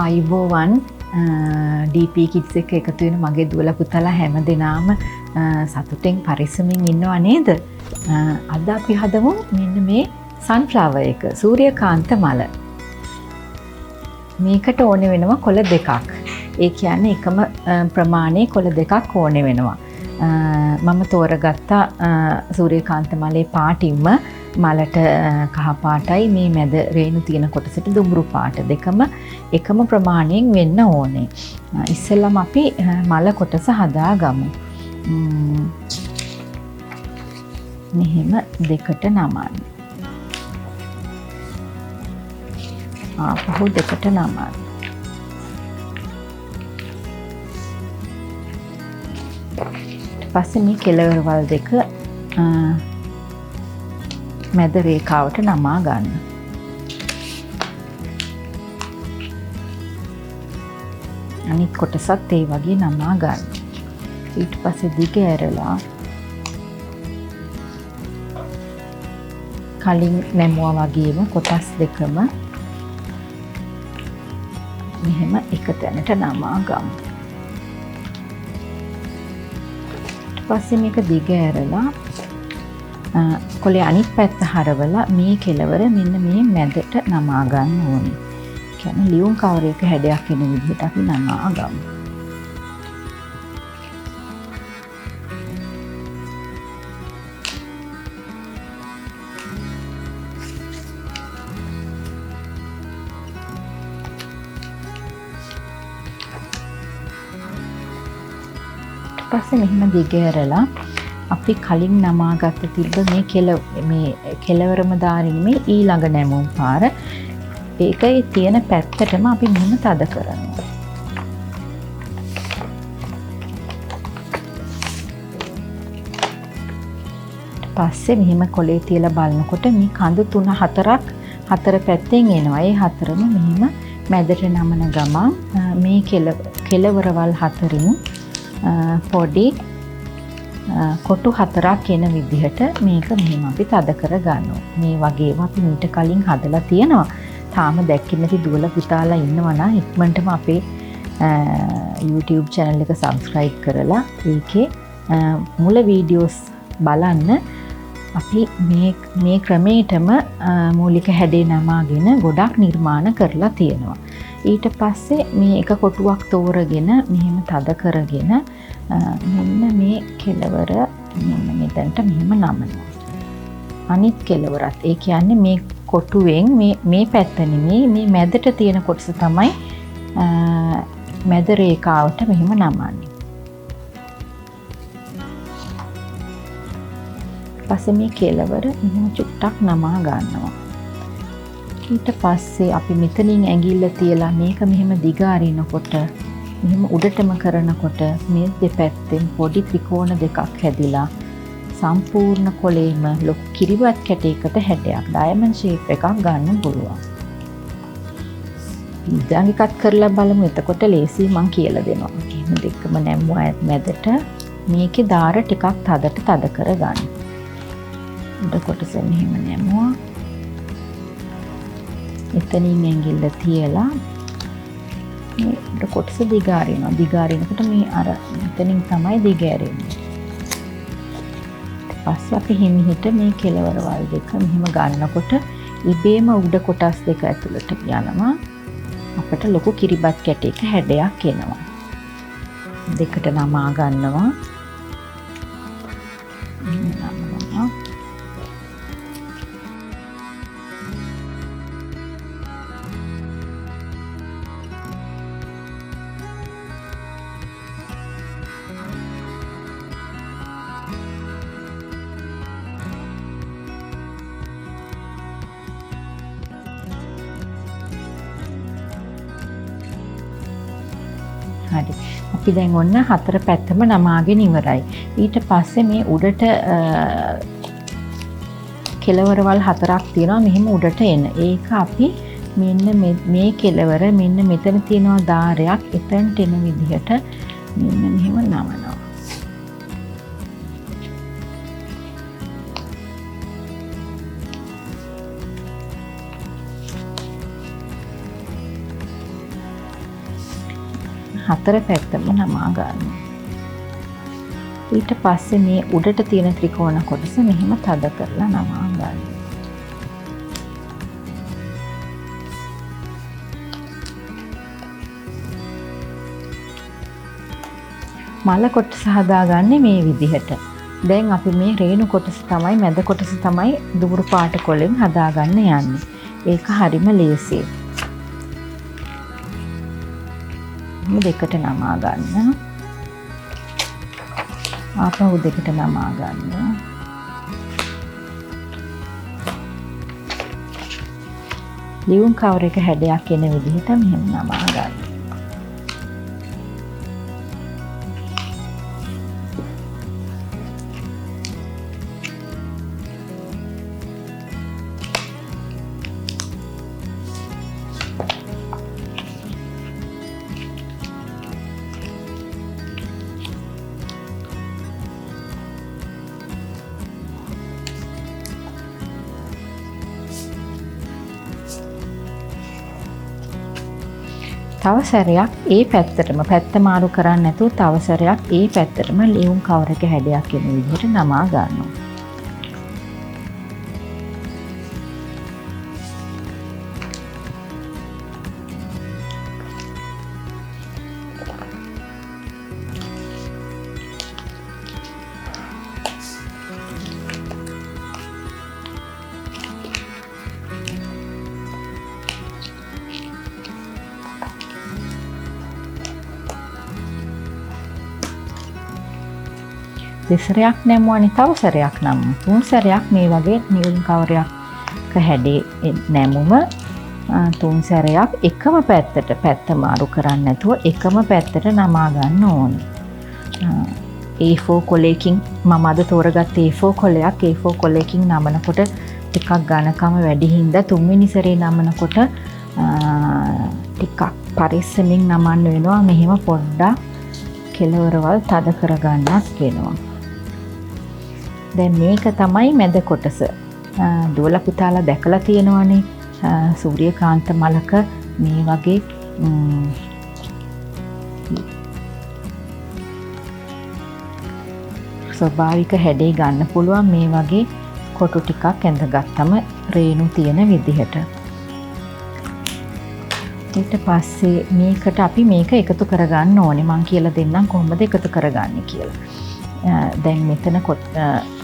ආයුබෝවන් DP kids එක එකතු වෙන මගේ දුවලා පුතාලා හැම දෙනාම සතුටෙන් පරිස්සමින් ඉන්නවා නේද? අද අපි හදමු මෙන්න මේ සන්ෆ්ලවර් එක සූර්යකාන්ත මල. මේකට ඕනේ වෙනවා කොළ දෙකක්. ඒ කියන්නේ එකම ප්‍රමාණයේ කොළ දෙකක් ඕනේ වෙනවා. මම තෝරගත්ත සූර්යකාන්ත මලේ පාටින්ම මලට කහ පාටයි මේ මැද රේණු තියෙන කොටසට දුඹුරු පාට දෙකම එකම ප්‍රමාණයෙන් වෙන්න ඕනේ. ඉස්සෙල්ලම අපි මල කොටස හදාගමු. මෙහෙම දෙකට නමන්න. ආපහු දෙකට නමන්න. ඊට පස්සේ මේ කෙළවරවල් දෙක මැද රේඛාවට නමා ගන්න. අනිත් කොටසත් ඒ වගේ නමා ගන්න. ඊට පස්සේ දිග ඇරලා කලින් නැමුවා වගේම කොටස් දෙකම මෙහෙම එක තැනට නමා ගමු. ඊට පස්සේ මේක දිග ඇරලා කොලේ අනිත් පැත්ත හරවලා මේ කෙළවර මෙන්න මේ මැදට නමා ගන්න ඕනේ. කියන්නේ ලියුම් කවරයක හැඩයක් එන විදිහට අපි නමා ගමු. ඊට පස්සේ මෙහෙම දිග ඇරලා අපි කලින් නමාගත්ත තිබ්බ මේ කෙළවරම දාරින් මේ ඊළඟ නැමුම් පාර ඒකේ තියෙන පැත්තටම අපි මෙහෙම තද කරනවා. පස්සේ මෙහෙම කොලේ තියලා බලනකොට මේ කඳු 3-4ක් හතර පැත්තෙන් එනවා. ඒ හතරම මෙහෙම මැදට නමන ගමන් මේ කෙළවරවල් හතරින් පොඩි කොටු 4ක් එන විදිහට මේක මෙහෙම අපි තද කර ගන්නවා. මේ වගේම අපි මීට කලින් හදලා තියෙනවා. තාම දැක්කේ නැති දුවලා පුතාලා ඉන්නවා නම් ඉක්මනටම අපේ YouTube channel එක subscribe කරලා ඒකේ මුල වීඩියෝස් බලන්න. අපි මේ ක්‍රමයටම මූලික හැඩේ නමාගෙන ගොඩක් නිර්මාණ කරලා තියෙනවා. ඊට පස්සේ මේ එක කොටුවක් තෝරගෙන මෙහෙම තද කරගෙන මෙන්න මේ කෙළවර මෙන්න මෙතනට මෙහෙම නමනවා. අනිත් කෙළවරත් ඒ කියන්නේ මේ කොටුවෙන් මේ පැත්ත නෙමෙයි මේ මැදට තියෙන කොටස තමයි මැද රේඛාවට මෙහෙම නමන්නේ. පස්සේ මේ කෙළවර මෙහෙම චුට්ටක් නමා ගන්නවා. ඊට පස්සේ අපි මෙතනින් ඇඟිල්ල තියලා මේක මෙහෙම දිග අරිනකොට මෙහෙම උඩටම කරනකොට මේ දෙපැත්තෙන් පොඩි ත්‍රිකෝණ දෙකක් හැදිලා සම්පූර්ණ කොලේම ලොකු කිරිබත් කැටයකට හැඩයක් ඩයමන්ඩ් ෂේප් එකක් ගන්න පුළුවන්. දැන් එකක් කරලා බලමු. එතකොට ලේසි මං කියලා දෙනවා. එහෙම දෙකම නැමුවා මැදට මේකේ දාර ටිකක් තද කර ගන්න. උඩ කොටස මෙහෙම නැමුවා. එතනින් ඇඟිල්ල තියලා මේ කොටස දිග අරිනවා. දිග අරිනකොට මේ අර මෙතනින් තමයි දිග ඇරෙන්නේ. පස්සේ අපි හිමිහිට මේ කෙළවරවල් දෙක මෙහෙම ගන්නකොට ඉබේම උඩ කොටස් දෙක ඇතුළට යනවා. අපිට ලොකු කිරිබත් කැටයක හැඩයක් එනවා. දෙකට නමා ගන්නවා. නමනවා. හරි. අපි දැන් ඔන්න හතර පැත්තම නමාගෙන ඉවරයි. ඊට පස්සේ මේ උඩට කෙළවරවල් 4ක් තියෙනවා මෙහෙම උඩට එන. ඒක අපි මෙන්න මේ කෙළවර මෙන්න මෙතන තියෙනවා දාරයක් එතනට එන විදිහට මෙන්න මෙහෙම නමනවා. හතර පැත්තම නමා ගන්න. ඊට පස්සේ මේ උඩට තියෙන ත්‍රිකෝණ කොටස මෙහෙම තද කරලා නමා ගන්න. මල කොටස හදාගන්නේ මේ විදිහට. දැන් අපි මේ රේණු කොටස තමයි මැද කොටස තමයි දුඹුරු පාට කොලෙන් හදාගන්න යන්නේ. ඒක හරිම ලේසියි. දෙකට නමා ගන්න. ආපහු දෙකට නමා ගන්න. ලියුම් කවර එක හැඩයක් එන විදිහට මෙහෙම නමා ගන්න. තව සැරයක් ඒ පැත්තටම පැත්ත මාරු කරන්නේ නැතුව තව සැරයක් ඒ පැත්තටම ලියුම් කවර එක හැඩයක් එන විදිහට නමා ගන්නවා. දෙසරයක් නැමුවනේ තව සැරයක් නමමු. තුන් සැරයක් මේ වගේ නියුම් කවරයක් හැඩේ නැමුම තුන් සැරයක් එකම පැත්ත මාරු කරන්නේ නැතුව එකම පැත්තට නමා ගන්න ඕනේ. A4 කොලයකින් මම අද තෝරගත්තේ A4 කොලයක්. A4 කොලයකින් නමනකොට ටිකක් ඝනකම වැඩි හින්දා තුන්වෙනි සැරේ නමනකොට ටිකක් පරිස්සමින් නමන්න වෙනවා. මෙහෙම පොඩ්ඩක් කෙලවරවල් තද කරගන්නත් වෙනවා. දැන් මේක තමයි මැද කොටස. දුවලා පුතාලා දැකලා තියෙනවනේ සූර්යකාන්ත මලක මේ වගේ ස්වභාවික හැඩේ ගන්න පුළුවන් මේ වගේ කොටු ටිකක් ඇඳගත්තම රේණු තියෙන විදිහට. ඊට පස්සේ මේකට අපි මේක එකතු කරගන්න ඕනේ. මම කියලා දෙන්නම් කොහොමද එකතු කරගන්නේ කියලා. දැන් මෙතන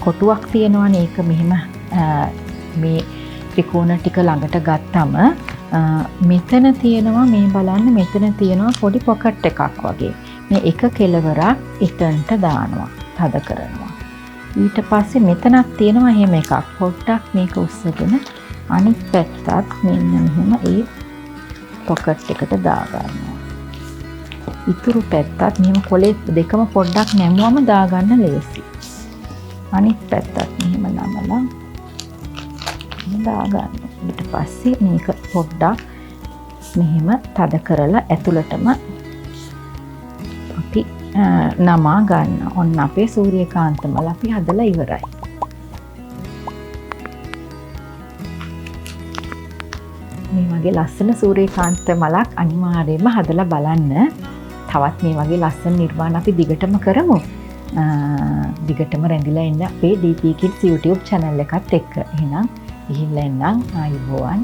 කොටුවක් තියෙනවනේ. ඒක මෙහෙම මේ ත්‍රිකෝණ ටික ළඟට ගත්තම මෙතන තියෙනවා මේ බලන්න මෙතන තියෙනවා පොඩි පොකට් එකක් වගේ. මේ එක කෙලවරක් එතනට දානවා. තද කරනවා. ඊට පස්සේ මෙතනක් තියෙනවා එහෙම එකක්. පොඩ්ඩක් මේක උස්සගෙන අනිත් පැත්තත් මෙන්න මෙහෙම ඒ පොකට් එකට දාගන්නවා. ඉතුරු පැත්තත් මෙහෙම කොලේ දෙකම පොඩ්ඩක් නැමුවම දාගන්න ලේසි. අනිත් පැත්තත් මෙහෙම නමලා දාගන්න. ඊට පස්සේ මේක පොඩ්ඩක් මෙහෙම තද කරලා ඇතුළටම අපි නමා ගන්න. ඔන්න අපේ සූර්යකාන්ත මල අපි හදලා ඉවරයි. මේ වගේ ලස්සන සූර්යකාන්ත මලක් අනිවාර්යයෙන්ම හදලා බලන්න. තවත් මේ වගේ ලස්සන නිර්මාණ අපි දිගටම කරමු. දිගටම රැඳිලා ඉන්න අපේ DP Kids YouTube channel එකත් එක්ක. එහෙනම් ගිහිල්ලා එන්නම්. ආයුබෝවන්.